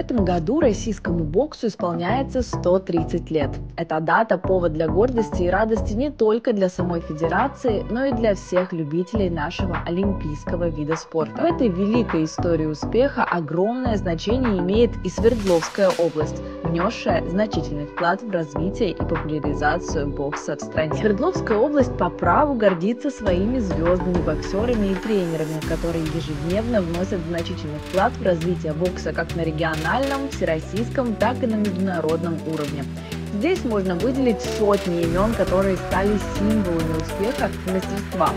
этом году российскому боксу исполняется 130 лет. Эта дата – повод для гордости и радости не только для самой федерации, но и для всех любителей нашего олимпийского вида спорта. В этой великой истории успеха огромное значение имеет и Свердловская область, внесшая значительный вклад в развитие и популяризацию бокса в стране. Свердловская область по праву гордится своими звездными боксерами и тренерами, которые ежедневно вносят значительный вклад в развитие бокса как на региональном, всероссийском, так и на международном уровне. Здесь можно выделить сотни имен, которые стали символами успеха и мастерства.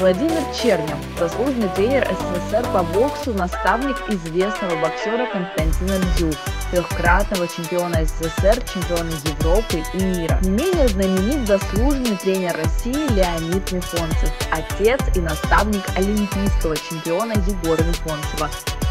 Владимир Чернев, заслуженный тренер СССР по боксу, наставник известного боксера Константина Дзю, трехкратного чемпиона СССР, чемпиона Европы и мира. Не менее знаменит заслуженный тренер России Леонид Мефонцев, отец и наставник олимпийского чемпиона Егора Мефонцева.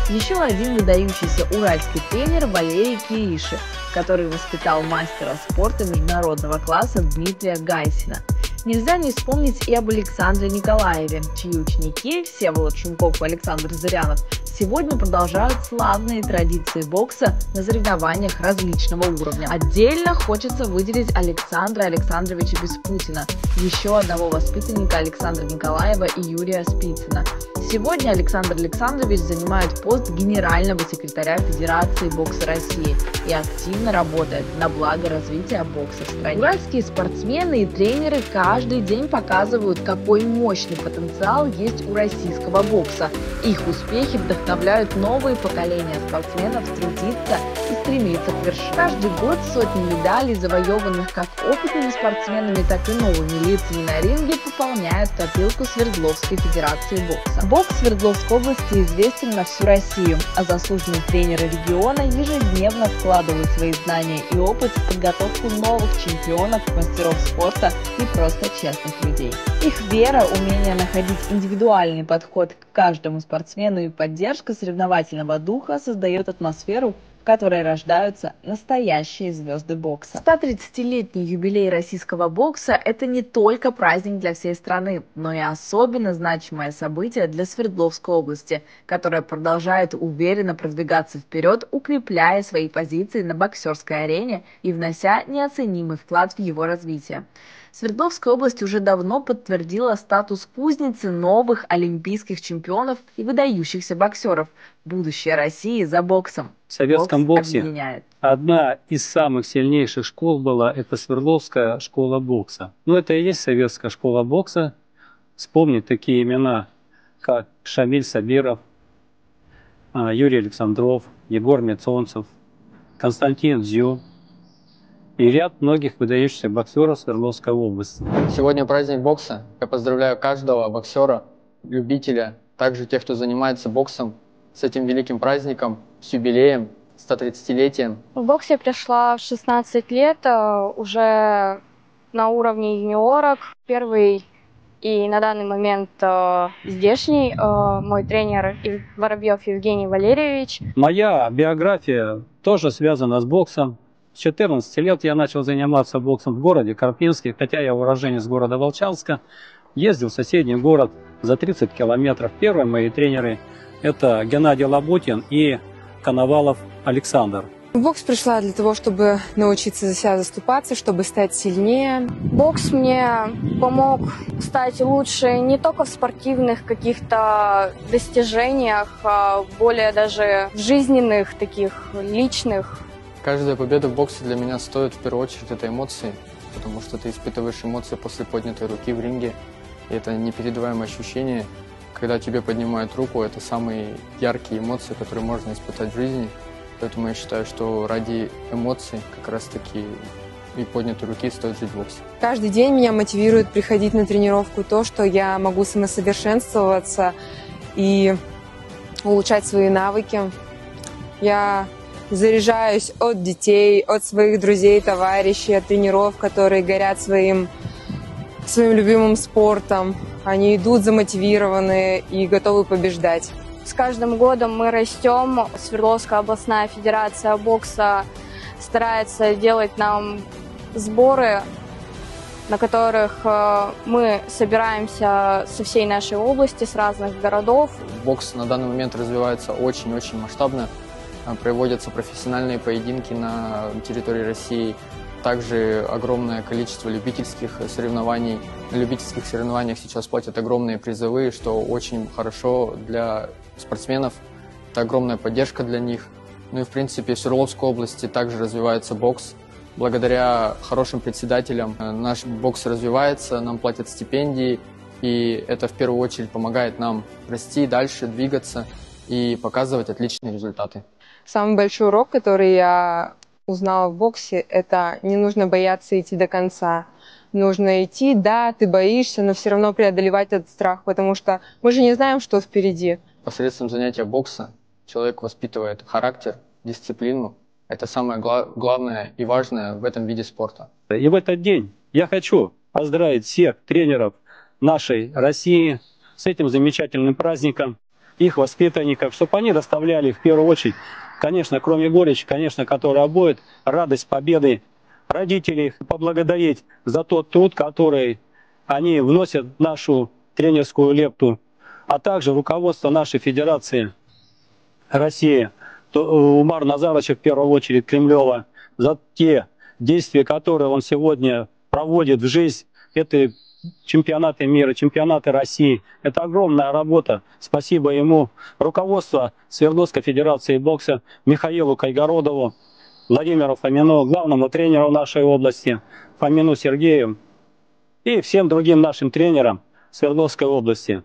Еще один выдающийся уральский тренер Валерий Кириши, который воспитал мастера спорта международного класса Дмитрия Гайсина. Нельзя не вспомнить и об Александре Николаеве, чьи ученики Всеволод Шумков и Александр Зырянов сегодня продолжают славные традиции бокса на соревнованиях различного уровня. Отдельно хочется выделить Александра Александровича Беспутина, еще одного воспитанника Александра Николаева и Юрия Спицына. Сегодня Александр Александрович занимает пост генерального секретаря Федерации бокса России и активно работает на благо развития бокса в стране. Уральские спортсмены и тренеры каждый день показывают, какой мощный потенциал есть у российского бокса. Их успехи вдохновляют новые поколения спортсменов трудиться и стремиться к вершине. Каждый год сотни медалей, завоеванных как опытными спортсменами, так и новыми лицами на ринге, пополняют копилку Свердловской Федерации бокса. Бокс Свердловской области известен на всю Россию, а заслуженные тренеры региона ежедневно вкладывают свои знания и опыт в подготовку новых чемпионов, мастеров спорта и просто честных людей. Их вера, умение находить индивидуальный подход к каждому спортсмену и поддержка соревновательного духа создает атмосферу, в которой рождаются настоящие звезды бокса. 130-летний юбилей российского бокса – это не только праздник для всей страны, но и особенно значимое событие для Свердловской области, которая продолжает уверенно продвигаться вперед, укрепляя свои позиции на боксерской арене и внося неоценимый вклад в его развитие. Свердловская область уже давно подтвердила статус кузницы новых олимпийских чемпионов и выдающихся боксеров. Будущее России за боксом. В советском боксе одна из самых сильнейших школ была – это Свердловская школа бокса. Ну, это и есть советская школа бокса. Вспомнить такие имена, как Шамиль Сабиров, Юрий Александров, Егор Мецонцев, Константин Дзю и ряд многих выдающихся боксеров Свердловской области. Сегодня праздник бокса. Я поздравляю каждого боксера, любителя, также тех, кто занимается боксом, с этим великим праздником, с юбилеем, 130-летием. В бокс я пришла в 16 лет, уже на уровне юниорок. Первый и на данный момент здешний мой тренер Воробьев Евгений Валерьевич. Моя биография тоже связана с боксом. С 14 лет я начал заниматься боксом в городе Карпинске, хотя я уроженец города Волчанска. Ездил в соседний город за 30 километров. Первые мои тренеры – это Геннадий Лабутин и Коновалов Александр. В бокс пришла для того, чтобы научиться за себя заступаться, чтобы стать сильнее. Бокс мне помог стать лучше не только в спортивных каких-то достижениях, а более даже в жизненных, таких личных. Каждая победа в боксе для меня стоит в первую очередь это эмоции, потому что ты испытываешь эмоции после поднятой руки в ринге. И это непередаваемое ощущение, когда тебе поднимают руку, это самые яркие эмоции, которые можно испытать в жизни. Поэтому я считаю, что ради эмоций как раз-таки и поднятой руки стоит жить в боксе. Каждый день меня мотивирует приходить на тренировку то, что я могу самосовершенствоваться и улучшать свои навыки. Я заряжаюсь от детей, от своих друзей, товарищей, от тренеров, которые горят своим любимым спортом. Они идут замотивированные и готовы побеждать. С каждым годом мы растем. Свердловская областная федерация бокса старается делать нам сборы, на которых мы собираемся со всей нашей области, с разных городов. Бокс на данный момент развивается очень-очень масштабно. проводятся профессиональные поединки на территории России. Также огромное количество любительских соревнований. На любительских соревнованиях сейчас платят огромные призовые, что очень хорошо для спортсменов. Это огромная поддержка для них. Ну и в принципе в Свердловской области также развивается бокс. Благодаря хорошим председателям наш бокс развивается, нам платят стипендии. И это в первую очередь помогает нам расти дальше, двигаться и показывать отличные результаты. Самый большой урок, который я узнала в боксе, это не нужно бояться идти до конца. Нужно идти, да, ты боишься, но все равно преодолевать этот страх, потому что мы же не знаем, что впереди. Посредством занятия бокса человек воспитывает характер, дисциплину. Это самое главное и важное в этом виде спорта. И в этот день я хочу поздравить всех тренеров нашей России с этим замечательным праздником, их воспитанников, чтобы они доставляли в первую очередь, конечно, кроме горечи, конечно, которая будет, радость победы родителей, поблагодарить за тот труд, который они вносят в нашу тренерскую лепту, а также руководство нашей Федерации России, Умар Назаровича в первую очередь, Кремлева, за те действия, которые он сегодня проводит в жизнь. Это чемпионаты мира, чемпионаты России. Это огромная работа. Спасибо ему. Руководство Свердловской Федерации бокса Михаилу Кайгородову, Владимиру Фомину, главному тренеру нашей области, Фомину Сергею и всем другим нашим тренерам Свердловской области.